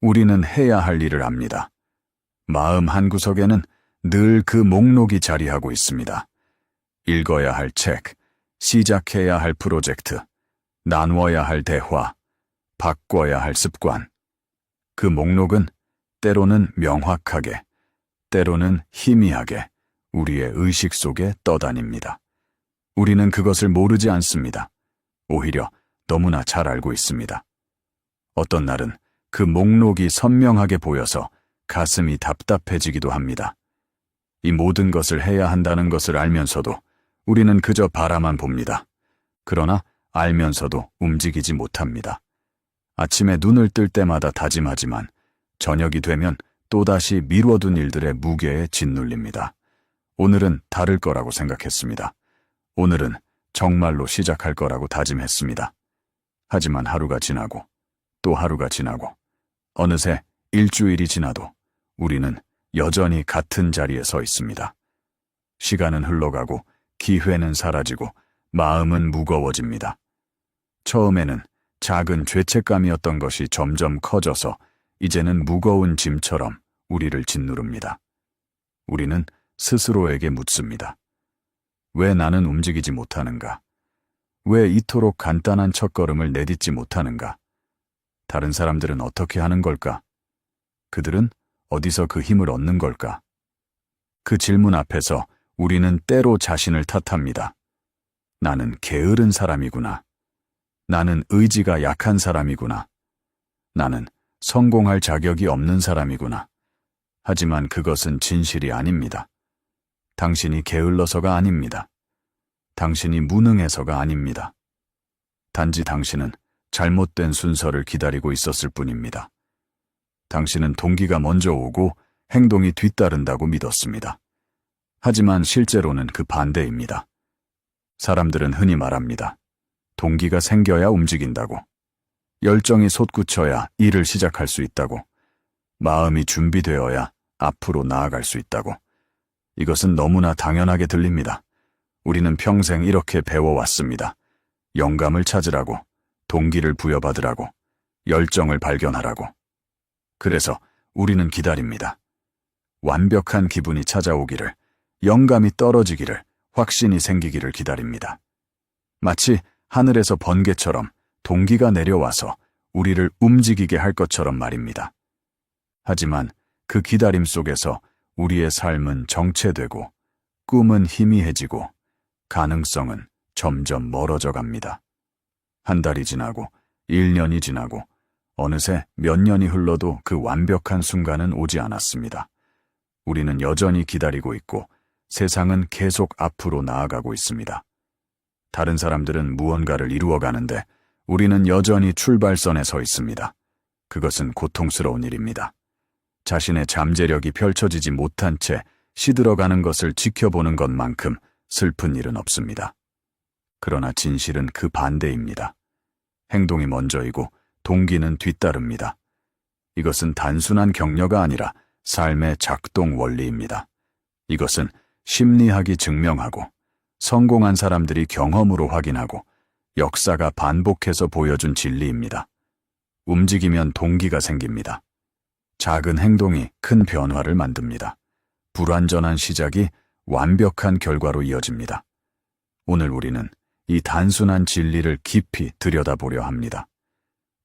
우리는 해야 할 일을 압니다. 마음 한구석에는 늘 그 목록이 자리하고 있습니다. 읽어야 할 책, 시작해야 할 프로젝트, 나누어야 할 대화, 바꿔야 할 습관. 그 목록은 때로는 명확하게, 때로는 희미하게 우리의 의식 속에 떠다닙니다. 우리는 그것을 모르지 않습니다. 오히려 너무나 잘 알고 있습니다. 어떤 날은 그 목록이 선명하게 보여서 가슴이 답답해지기도 합니다. 이 모든 것을 해야 한다는 것을 알면서도 우리는 그저 바라만 봅니다. 그러나 알면서도 움직이지 못합니다. 아침에 눈을 뜰 때마다 다짐하지만 저녁이 되면 또다시 미뤄둔 일들의 무게에 짓눌립니다. 오늘은 다를 거라고 생각했습니다. 오늘은 정말로 시작할 거라고 다짐했습니다. 하지만 하루가 지나고 또 하루가 지나고 어느새 일주일이 지나도 우리는 여전히 같은 자리에 서 있습니다. 시간은 흘러가고 기회는 사라지고 마음은 무거워집니다. 처음에는 작은 죄책감이었던 것이 점점 커져서 이제는 무거운 짐처럼 우리를 짓누릅니다. 우리는 스스로에게 묻습니다. 왜 나는 움직이지 못하는가? 왜 이토록 간단한 첫걸음을 내딛지 못하는가? 다른 사람들은 어떻게 하는 걸까? 그들은 어디서 그 힘을 얻는 걸까? 그 질문 앞에서 우리는 때로 자신을 탓합니다. 나는 게으른 사람이구나. 나는 의지가 약한 사람이구나. 나는 성공할 자격이 없는 사람이구나. 하지만 그것은 진실이 아닙니다. 당신이 게을러서가 아닙니다. 당신이 무능해서가 아닙니다. 단지 당신은 잘못된 순서를 기다리고 있었을 뿐입니다. 당신은 동기가 먼저 오고 행동이 뒤따른다고 믿었습니다. 하지만 실제로는 그 반대입니다. 사람들은 흔히 말합니다. 동기가 생겨야 움직인다고. 열정이 솟구쳐야 일을 시작할 수 있다고. 마음이 준비되어야 앞으로 나아갈 수 있다고. 이것은 너무나 당연하게 들립니다. 우리는 평생 이렇게 배워왔습니다. 영감을 찾으라고, 동기를 부여받으라고, 열정을 발견하라고. 그래서 우리는 기다립니다. 완벽한 기분이 찾아오기를, 영감이 떨어지기를, 확신이 생기기를 기다립니다. 마치 하늘에서 번개처럼 동기가 내려와서 우리를 움직이게 할 것처럼 말입니다. 하지만 그 기다림 속에서 우리의 삶은 정체되고 꿈은 희미해지고 가능성은 점점 멀어져 갑니다. 한 달이 지나고 1년이 지나고 어느새 몇 년이 흘러도 그 완벽한 순간은 오지 않았습니다. 우리는 여전히 기다리고 있고 세상은 계속 앞으로 나아가고 있습니다. 다른 사람들은 무언가를 이루어가는데 우리는 여전히 출발선에 서 있습니다. 그것은 고통스러운 일입니다. 자신의 잠재력이 펼쳐지지 못한 채 시들어가는 것을 지켜보는 것만큼 슬픈 일은 없습니다. 그러나 진실은 그 반대입니다. 행동이 먼저이고 동기는 뒤따릅니다. 이것은 단순한 격려가 아니라 삶의 작동 원리입니다. 이것은 심리학이 증명하고 성공한 사람들이 경험으로 확인하고 역사가 반복해서 보여준 진리입니다. 움직이면 동기가 생깁니다. 작은 행동이 큰 변화를 만듭니다. 불완전한 시작이 완벽한 결과로 이어집니다. 오늘 우리는 이 단순한 진리를 깊이 들여다보려 합니다.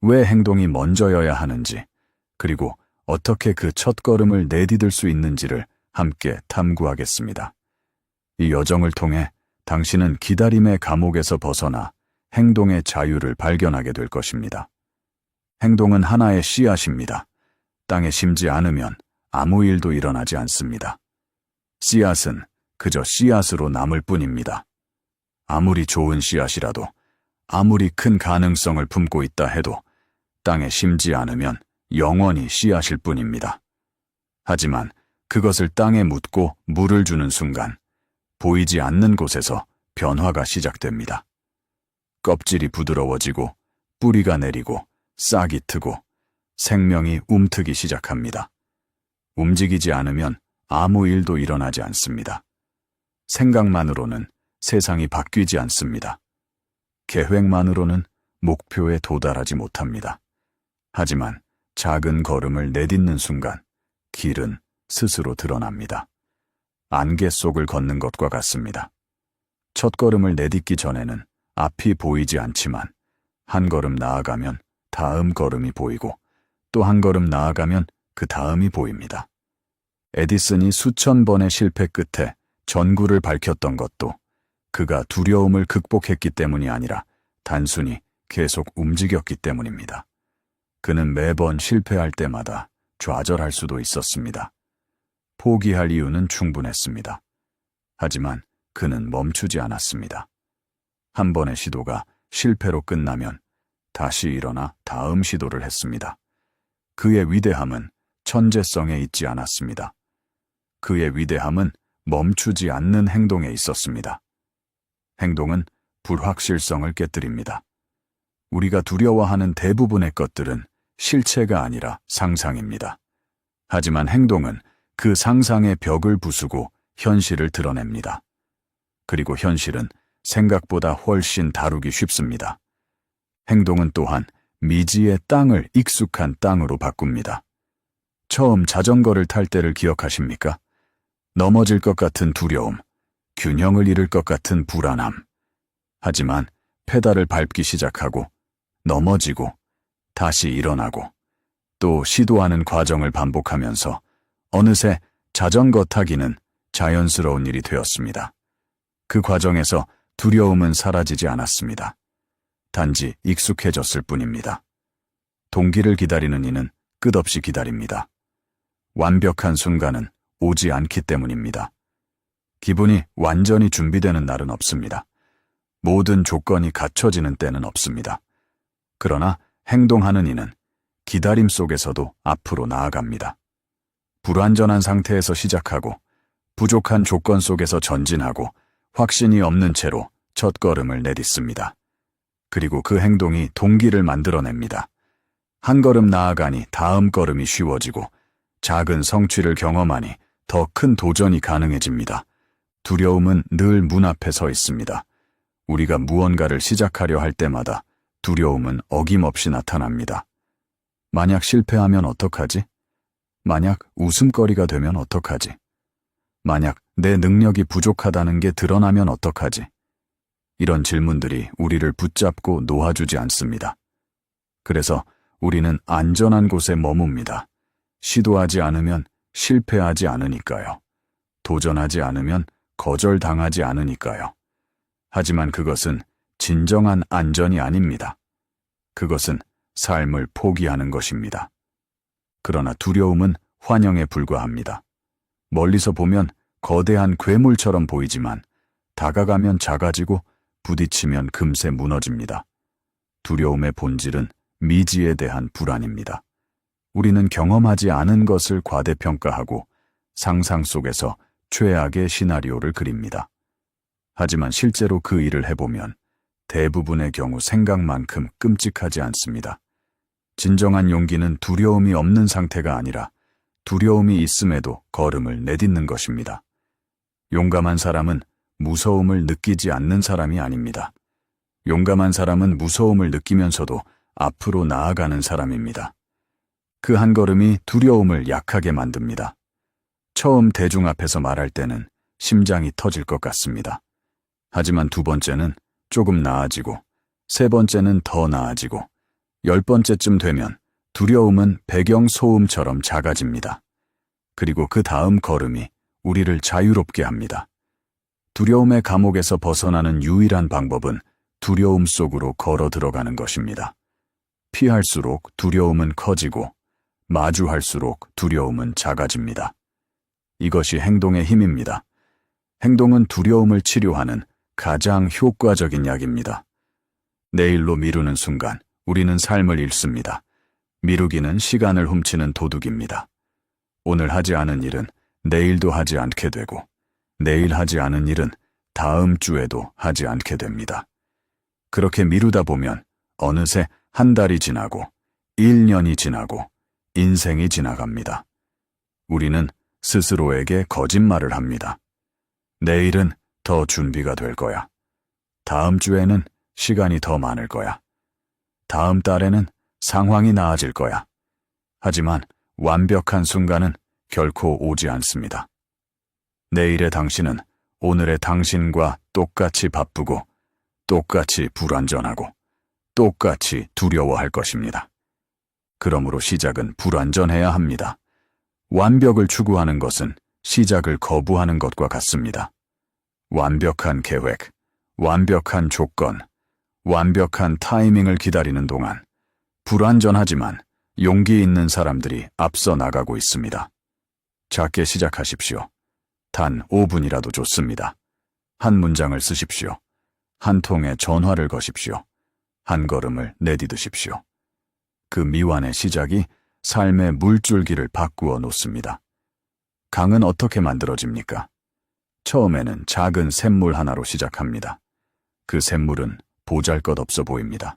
왜 행동이 먼저여야 하는지, 그리고 어떻게 그 첫걸음을 내디딜 수 있는지를 함께 탐구하겠습니다. 이 여정을 통해 당신은 기다림의 감옥에서 벗어나 행동의 자유를 발견하게 될 것입니다. 행동은 하나의 씨앗입니다. 땅에 심지 않으면 아무 일도 일어나지 않습니다. 씨앗은 그저 씨앗으로 남을 뿐입니다. 아무리 좋은 씨앗이라도, 아무리 큰 가능성을 품고 있다 해도 땅에 심지 않으면 영원히 씨앗일 뿐입니다. 하지만 그것을 땅에 묻고 물을 주는 순간 보이지 않는 곳에서 변화가 시작됩니다. 껍질이 부드러워지고 뿌리가 내리고 싹이 트고 생명이 움트기 시작합니다. 움직이지 않으면 아무 일도 일어나지 않습니다. 생각만으로는 세상이 바뀌지 않습니다. 계획만으로는 목표에 도달하지 못합니다. 하지만 작은 걸음을 내딛는 순간 길은 스스로 드러납니다. 안개 속을 걷는 것과 같습니다. 첫 걸음을 내딛기 전에는 앞이 보이지 않지만 한 걸음 나아가면 다음 걸음이 보이고 또 한 걸음 나아가면 그 다음이 보입니다. 에디슨이 수천 번의 실패 끝에 전구를 밝혔던 것도 그가 두려움을 극복했기 때문이 아니라 단순히 계속 움직였기 때문입니다. 그는 매번 실패할 때마다 좌절할 수도 있었습니다. 포기할 이유는 충분했습니다. 하지만 그는 멈추지 않았습니다. 한 번의 시도가 실패로 끝나면 다시 일어나 다음 시도를 했습니다. 그의 위대함은 천재성에 있지 않았습니다. 그의 위대함은 멈추지 않는 행동에 있었습니다. 행동은 불확실성을 깨뜨립니다. 우리가 두려워하는 대부분의 것들은 실체가 아니라 상상입니다. 하지만 행동은 그 상상의 벽을 부수고 현실을 드러냅니다. 그리고 현실은 생각보다 훨씬 다루기 쉽습니다. 행동은 또한 미지의 땅을 익숙한 땅으로 바꿉니다. 처음 자전거를 탈 때를 기억하십니까? 넘어질 것 같은 두려움, 균형을 잃을 것 같은 불안함. 하지만 페달을 밟기 시작하고 넘어지고 다시 일어나고 또 시도하는 과정을 반복하면서 어느새 자전거 타기는 자연스러운 일이 되었습니다. 그 과정에서 두려움은 사라지지 않았습니다. 단지 익숙해졌을 뿐입니다. 동기를 기다리는 이는 끝없이 기다립니다. 완벽한 순간은 오지 않기 때문입니다. 기분이 완전히 준비되는 날은 없습니다. 모든 조건이 갖춰지는 때는 없습니다. 그러나 행동하는 이는 기다림 속에서도 앞으로 나아갑니다. 불완전한 상태에서 시작하고 부족한 조건 속에서 전진하고 확신이 없는 채로 첫걸음을 내딛습니다. 그리고 그 행동이 동기를 만들어냅니다. 한 걸음 나아가니 다음 걸음이 쉬워지고 작은 성취를 경험하니 더 큰 도전이 가능해집니다. 두려움은 늘 문 앞에 서 있습니다. 우리가 무언가를 시작하려 할 때마다 두려움은 어김없이 나타납니다. 만약 실패하면 어떡하지? 만약 웃음거리가 되면 어떡하지? 만약 내 능력이 부족하다는 게 드러나면 어떡하지? 이런 질문들이 우리를 붙잡고 놓아주지 않습니다. 그래서 우리는 안전한 곳에 머뭅니다. 시도하지 않으면 실패하지 않으니까요. 도전하지 않으면 거절당하지 않으니까요. 하지만 그것은 진정한 안전이 아닙니다. 그것은 삶을 포기하는 것입니다. 그러나 두려움은 환영에 불과합니다. 멀리서 보면 거대한 괴물처럼 보이지만 다가가면 작아지고 부딪히면 금세 무너집니다. 두려움의 본질은 미지에 대한 불안입니다. 우리는 경험하지 않은 것을 과대평가하고 상상 속에서 최악의 시나리오를 그립니다. 하지만 실제로 그 일을 해보면 대부분의 경우 생각만큼 끔찍하지 않습니다. 진정한 용기는 두려움이 없는 상태가 아니라 두려움이 있음에도 걸음을 내딛는 것입니다. 용감한 사람은 무서움을 느끼지 않는 사람이 아닙니다. 용감한 사람은 무서움을 느끼면서도 앞으로 나아가는 사람입니다. 그 한 걸음이 두려움을 약하게 만듭니다. 처음 대중 앞에서 말할 때는 심장이 터질 것 같습니다. 하지만 두 번째는 조금 나아지고, 세 번째는 더 나아지고, 10번째쯤 되면 두려움은 배경 소음처럼 작아집니다. 그리고 그 다음 걸음이 우리를 자유롭게 합니다. 두려움의 감옥에서 벗어나는 유일한 방법은 두려움 속으로 걸어 들어가는 것입니다. 피할수록 두려움은 커지고 마주할수록 두려움은 작아집니다. 이것이 행동의 힘입니다. 행동은 두려움을 치료하는 가장 효과적인 약입니다. 내일로 미루는 순간 우리는 삶을 잃습니다. 미루기는 시간을 훔치는 도둑입니다. 오늘 하지 않은 일은 내일도 하지 않게 되고 내일 하지 않은 일은 다음 주에도 하지 않게 됩니다. 그렇게 미루다 보면 어느새 한 달이 지나고 1년이 지나고 인생이 지나갑니다. 우리는 스스로에게 거짓말을 합니다. 내일은 더 준비가 될 거야. 다음 주에는 시간이 더 많을 거야. 다음 달에는 상황이 나아질 거야. 하지만 완벽한 순간은 결코 오지 않습니다. 내일의 당신은 오늘의 당신과 똑같이 바쁘고 똑같이 불완전하고 똑같이 두려워할 것입니다. 그러므로 시작은 불완전해야 합니다. 완벽을 추구하는 것은 시작을 거부하는 것과 같습니다. 완벽한 계획, 완벽한 조건, 완벽한 타이밍을 기다리는 동안 불완전하지만 용기 있는 사람들이 앞서 나가고 있습니다. 작게 시작하십시오. 단 5분이라도 좋습니다. 한 문장을 쓰십시오. 한 통의 전화를 거십시오. 한 걸음을 내디드십시오. 그 미완의 시작이 삶의 물줄기를 바꾸어 놓습니다. 강은 어떻게 만들어집니까? 처음에는 작은 샘물 하나로 시작합니다. 그 샘물은 보잘것없어 보입니다.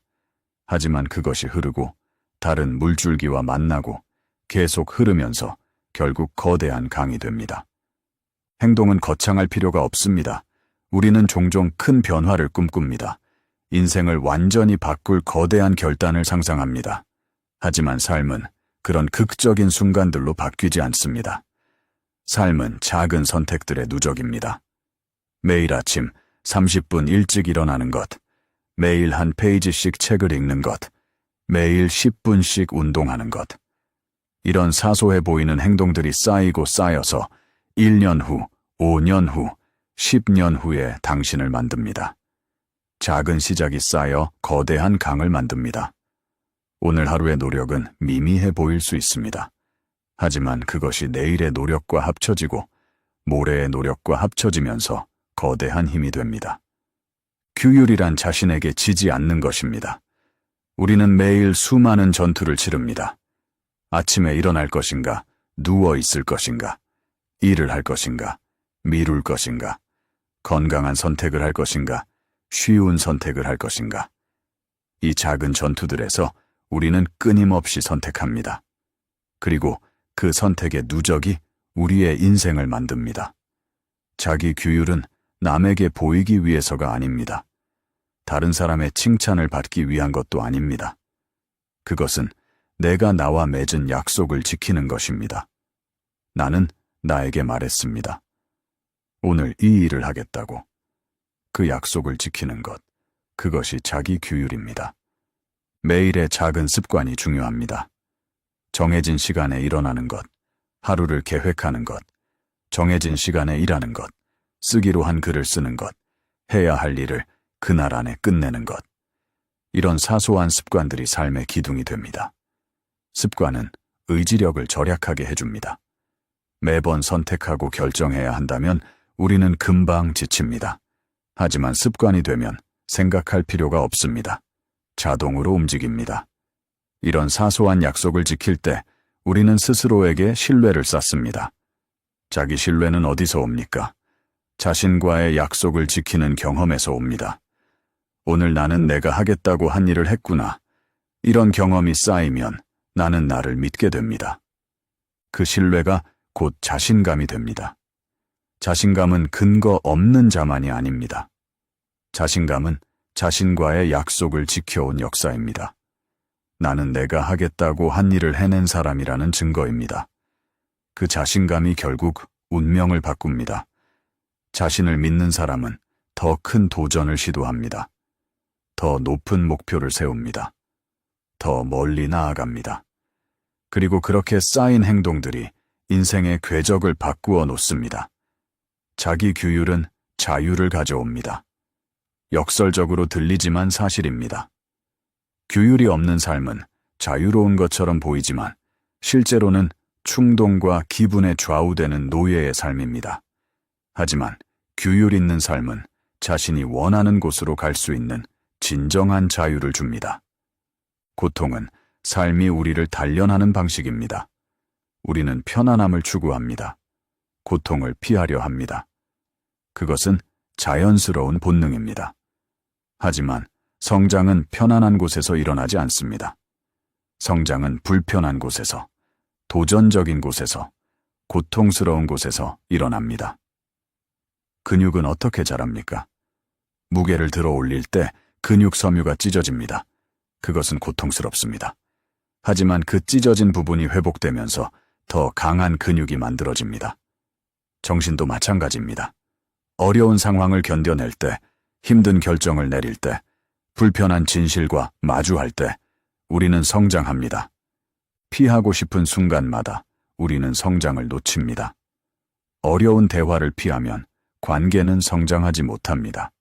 하지만 그것이 흐르고 다른 물줄기와 만나고 계속 흐르면서 결국 거대한 강이 됩니다. 행동은 거창할 필요가 없습니다. 우리는 종종 큰 변화를 꿈꿉니다. 인생을 완전히 바꿀 거대한 결단을 상상합니다. 하지만 삶은 그런 극적인 순간들로 바뀌지 않습니다. 삶은 작은 선택들의 누적입니다. 매일 아침 30분 일찍 일어나는 것, 매일 한 페이지씩 책을 읽는 것, 매일 10분씩 운동하는 것. 이런 사소해 보이는 행동들이 쌓이고 쌓여서 1년 후, 5년 후, 10년 후에 당신을 만듭니다. 작은 시작이 쌓여 거대한 강을 만듭니다. 오늘 하루의 노력은 미미해 보일 수 있습니다. 하지만 그것이 내일의 노력과 합쳐지고 모레의 노력과 합쳐지면서 거대한 힘이 됩니다. 규율이란 자신에게 지지 않는 것입니다. 우리는 매일 수많은 전투를 치릅니다. 아침에 일어날 것인가, 누워 있을 것인가, 일을 할 것인가, 미룰 것인가, 건강한 선택을 할 것인가, 쉬운 선택을 할 것인가. 이 작은 전투들에서 우리는 끊임없이 선택합니다. 그리고 그 선택의 누적이 우리의 인생을 만듭니다. 자기 규율은 남에게 보이기 위해서가 아닙니다. 다른 사람의 칭찬을 받기 위한 것도 아닙니다. 그것은 내가 나와 맺은 약속을 지키는 것입니다. 나는 나에게 말했습니다. 오늘 이 일을 하겠다고. 그 약속을 지키는 것, 그것이 자기 규율입니다. 매일의 작은 습관이 중요합니다. 정해진 시간에 일어나는 것, 하루를 계획하는 것, 정해진 시간에 일하는 것, 쓰기로 한 글을 쓰는 것, 해야 할 일을 그날 안에 끝내는 것. 이런 사소한 습관들이 삶의 기둥이 됩니다. 습관은 의지력을 절약하게 해줍니다. 매번 선택하고 결정해야 한다면 우리는 금방 지칩니다. 하지만 습관이 되면 생각할 필요가 없습니다. 자동으로 움직입니다. 이런 사소한 약속을 지킬 때 우리는 스스로에게 신뢰를 쌓습니다. 자기 신뢰는 어디서 옵니까? 자신과의 약속을 지키는 경험에서 옵니다. 오늘 나는 내가 하겠다고 한 일을 했구나. 이런 경험이 쌓이면 나는 나를 믿게 됩니다. 그 신뢰가 곧 자신감이 됩니다. 자신감은 근거 없는 자만이 아닙니다. 자신감은 자신과의 약속을 지켜온 역사입니다. 나는 내가 하겠다고 한 일을 해낸 사람이라는 증거입니다. 그 자신감이 결국 운명을 바꿉니다. 자신을 믿는 사람은 더 큰 도전을 시도합니다. 더 높은 목표를 세웁니다. 더 멀리 나아갑니다. 그리고 그렇게 쌓인 행동들이 인생의 궤적을 바꾸어 놓습니다. 자기 규율은 자유를 가져옵니다. 역설적으로 들리지만 사실입니다. 규율이 없는 삶은 자유로운 것처럼 보이지만 실제로는 충동과 기분에 좌우되는 노예의 삶입니다. 하지만 규율 있는 삶은 자신이 원하는 곳으로 갈 수 있는 진정한 자유를 줍니다. 고통은 삶이 우리를 단련하는 방식입니다. 우리는 편안함을 추구합니다. 고통을 피하려 합니다. 그것은 자연스러운 본능입니다. 하지만 성장은 편안한 곳에서 일어나지 않습니다. 성장은 불편한 곳에서, 도전적인 곳에서, 고통스러운 곳에서 일어납니다. 근육은 어떻게 자랍니까? 무게를 들어 올릴 때 근육 섬유가 찢어집니다. 그것은 고통스럽습니다. 하지만 그 찢어진 부분이 회복되면서 더 강한 근육이 만들어집니다. 정신도 마찬가지입니다. 어려운 상황을 견뎌낼 때, 힘든 결정을 내릴 때, 불편한 진실과 마주할 때, 우리는 성장합니다. 피하고 싶은 순간마다 우리는 성장을 놓칩니다. 어려운 대화를 피하면 관계는 성장하지 못합니다.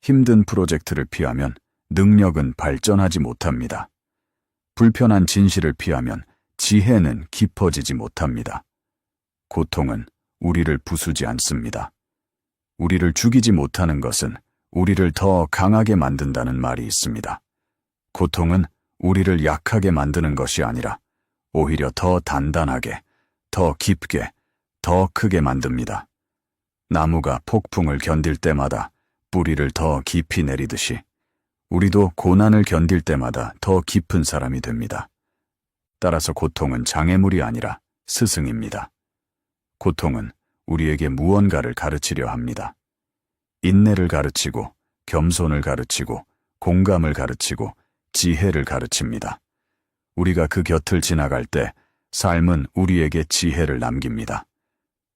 힘든 프로젝트를 피하면 능력은 발전하지 못합니다. 불편한 진실을 피하면 지혜는 깊어지지 못합니다. 고통은 우리를 부수지 않습니다. 우리를 죽이지 못하는 것은 우리를 더 강하게 만든다는 말이 있습니다. 고통은 우리를 약하게 만드는 것이 아니라 오히려 더 단단하게, 더 깊게, 더 크게 만듭니다. 나무가 폭풍을 견딜 때마다 뿌리를 더 깊이 내리듯이 우리도 고난을 견딜 때마다 더 깊은 사람이 됩니다. 따라서 고통은 장애물이 아니라 스승입니다. 고통은 우리에게 무언가를 가르치려 합니다. 인내를 가르치고, 겸손을 가르치고, 공감을 가르치고, 지혜를 가르칩니다. 우리가 그 곁을 지나갈 때 삶은 우리에게 지혜를 남깁니다.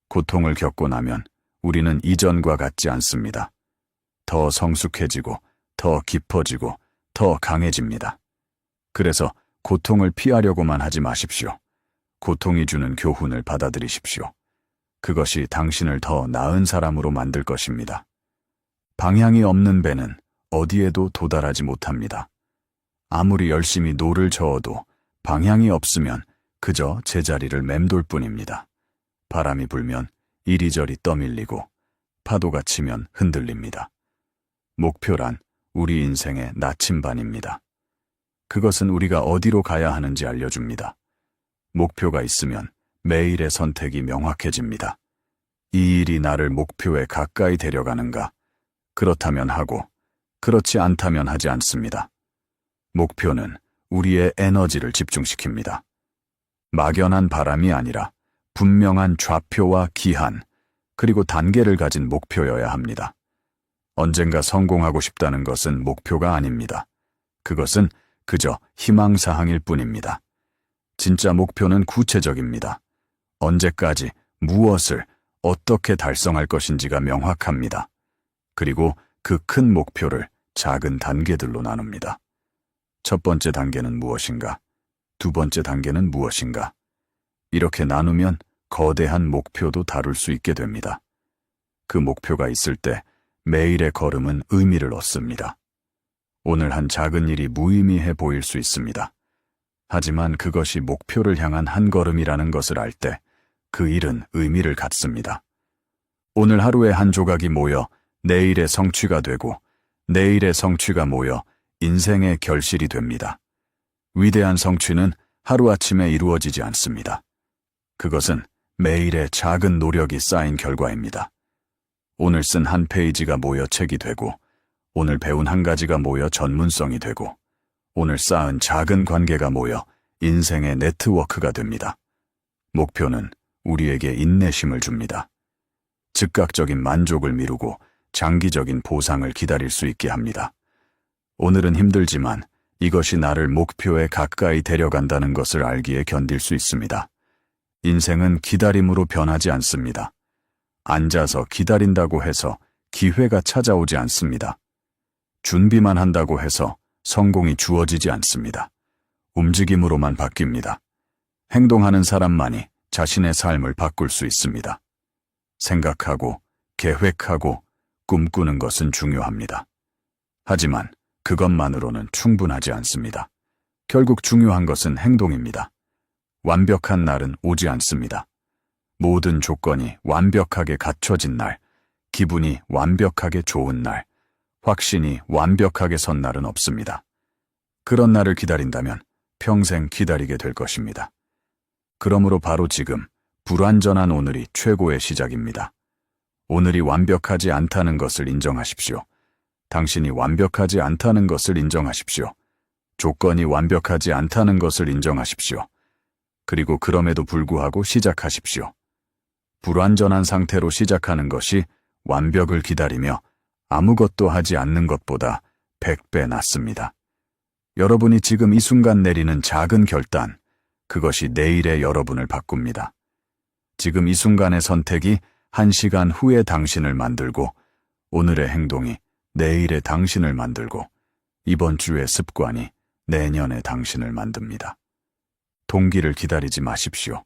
고통을 겪고 나면 우리는 이전과 같지 않습니다. 더 성숙해지고, 더 깊어지고, 더 강해집니다. 그래서 고통을 피하려고만 하지 마십시오. 고통이 주는 교훈을 받아들이십시오. 그것이 당신을 더 나은 사람으로 만들 것입니다. 방향이 없는 배는 어디에도 도달하지 못합니다. 아무리 열심히 노를 저어도 방향이 없으면 그저 제자리를 맴돌 뿐입니다. 바람이 불면 이리저리 떠밀리고 파도가 치면 흔들립니다. 목표란 우리 인생의 나침반입니다. 그것은 우리가 어디로 가야 하는지 알려줍니다. 목표가 있으면 매일의 선택이 명확해집니다. 이 일이 나를 목표에 가까이 데려가는가? 그렇다면 하고, 그렇지 않다면 하지 않습니다. 목표는 우리의 에너지를 집중시킵니다. 막연한 바람이 아니라 분명한 좌표와 기한, 그리고 단계를 가진 목표여야 합니다. 언젠가 성공하고 싶다는 것은 목표가 아닙니다. 그것은 그저 희망사항일 뿐입니다. 진짜 목표는 구체적입니다. 언제까지, 무엇을, 어떻게 달성할 것인지가 명확합니다. 그리고 그 큰 목표를 작은 단계들로 나눕니다. 첫 번째 단계는 무엇인가? 두 번째 단계는 무엇인가? 이렇게 나누면 거대한 목표도 다룰 수 있게 됩니다. 그 목표가 있을 때 매일의 걸음은 의미를 얻습니다. 오늘 한 작은 일이 무의미해 보일 수 있습니다. 하지만 그것이 목표를 향한 한 걸음이라는 것을 알 때 그 일은 의미를 갖습니다. 오늘 하루의 한 조각이 모여 내일의 성취가 되고 내일의 성취가 모여 인생의 결실이 됩니다. 위대한 성취는 하루아침에 이루어지지 않습니다. 그것은 매일의 작은 노력이 쌓인 결과입니다. 오늘 쓴 한 페이지가 모여 책이 되고 오늘 배운 한 가지가 모여 전문성이 되고 오늘 쌓은 작은 관계가 모여 인생의 네트워크가 됩니다. 목표는 우리에게 인내심을 줍니다. 즉각적인 만족을 미루고 장기적인 보상을 기다릴 수 있게 합니다. 오늘은 힘들지만 이것이 나를 목표에 가까이 데려간다는 것을 알기에 견딜 수 있습니다. 인생은 기다림으로 변하지 않습니다. 앉아서 기다린다고 해서 기회가 찾아오지 않습니다. 준비만 한다고 해서 성공이 주어지지 않습니다. 움직임으로만 바뀝니다. 행동하는 사람만이 자신의 삶을 바꿀 수 있습니다. 생각하고, 계획하고, 꿈꾸는 것은 중요합니다. 하지만 그것만으로는 충분하지 않습니다. 결국 중요한 것은 행동입니다. 완벽한 날은 오지 않습니다. 모든 조건이 완벽하게 갖춰진 날, 기분이 완벽하게 좋은 날, 확신이 완벽하게 선 날은 없습니다. 그런 날을 기다린다면 평생 기다리게 될 것입니다. 그러므로 바로 지금 불완전한 오늘이 최고의 시작입니다. 오늘이 완벽하지 않다는 것을 인정하십시오. 당신이 완벽하지 않다는 것을 인정하십시오. 조건이 완벽하지 않다는 것을 인정하십시오. 그리고 그럼에도 불구하고 시작하십시오. 불완전한 상태로 시작하는 것이 완벽을 기다리며 아무것도 하지 않는 것보다 100배 낫습니다. 여러분이 지금 이 순간 내리는 작은 결단, 그것이 내일의 여러분을 바꿉니다. 지금 이 순간의 선택이 1시간 후의 당신을 만들고, 오늘의 행동이 내일의 당신을 만들고, 이번 주의 습관이 내년의 당신을 만듭니다. 동기를 기다리지 마십시오.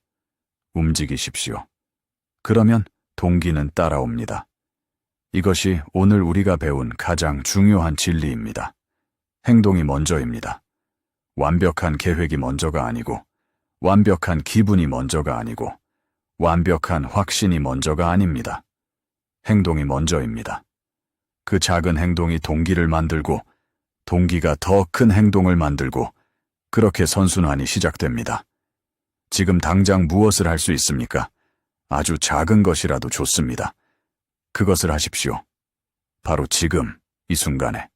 움직이십시오. 그러면 동기는 따라옵니다. 이것이 오늘 우리가 배운 가장 중요한 진리입니다. 행동이 먼저입니다. 완벽한 계획이 먼저가 아니고, 완벽한 기분이 먼저가 아니고, 완벽한 확신이 먼저가 아닙니다. 행동이 먼저입니다. 그 작은 행동이 동기를 만들고, 동기가 더 큰 행동을 만들고, 그렇게 선순환이 시작됩니다. 지금 당장 무엇을 할 수 있습니까? 아주 작은 것이라도 좋습니다. 그것을 하십시오. 바로 지금, 이 순간에.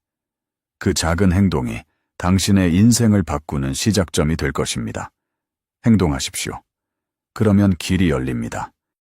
그 작은 행동이 당신의 인생을 바꾸는 시작점이 될 것입니다. 행동하십시오. 그러면 길이 열립니다.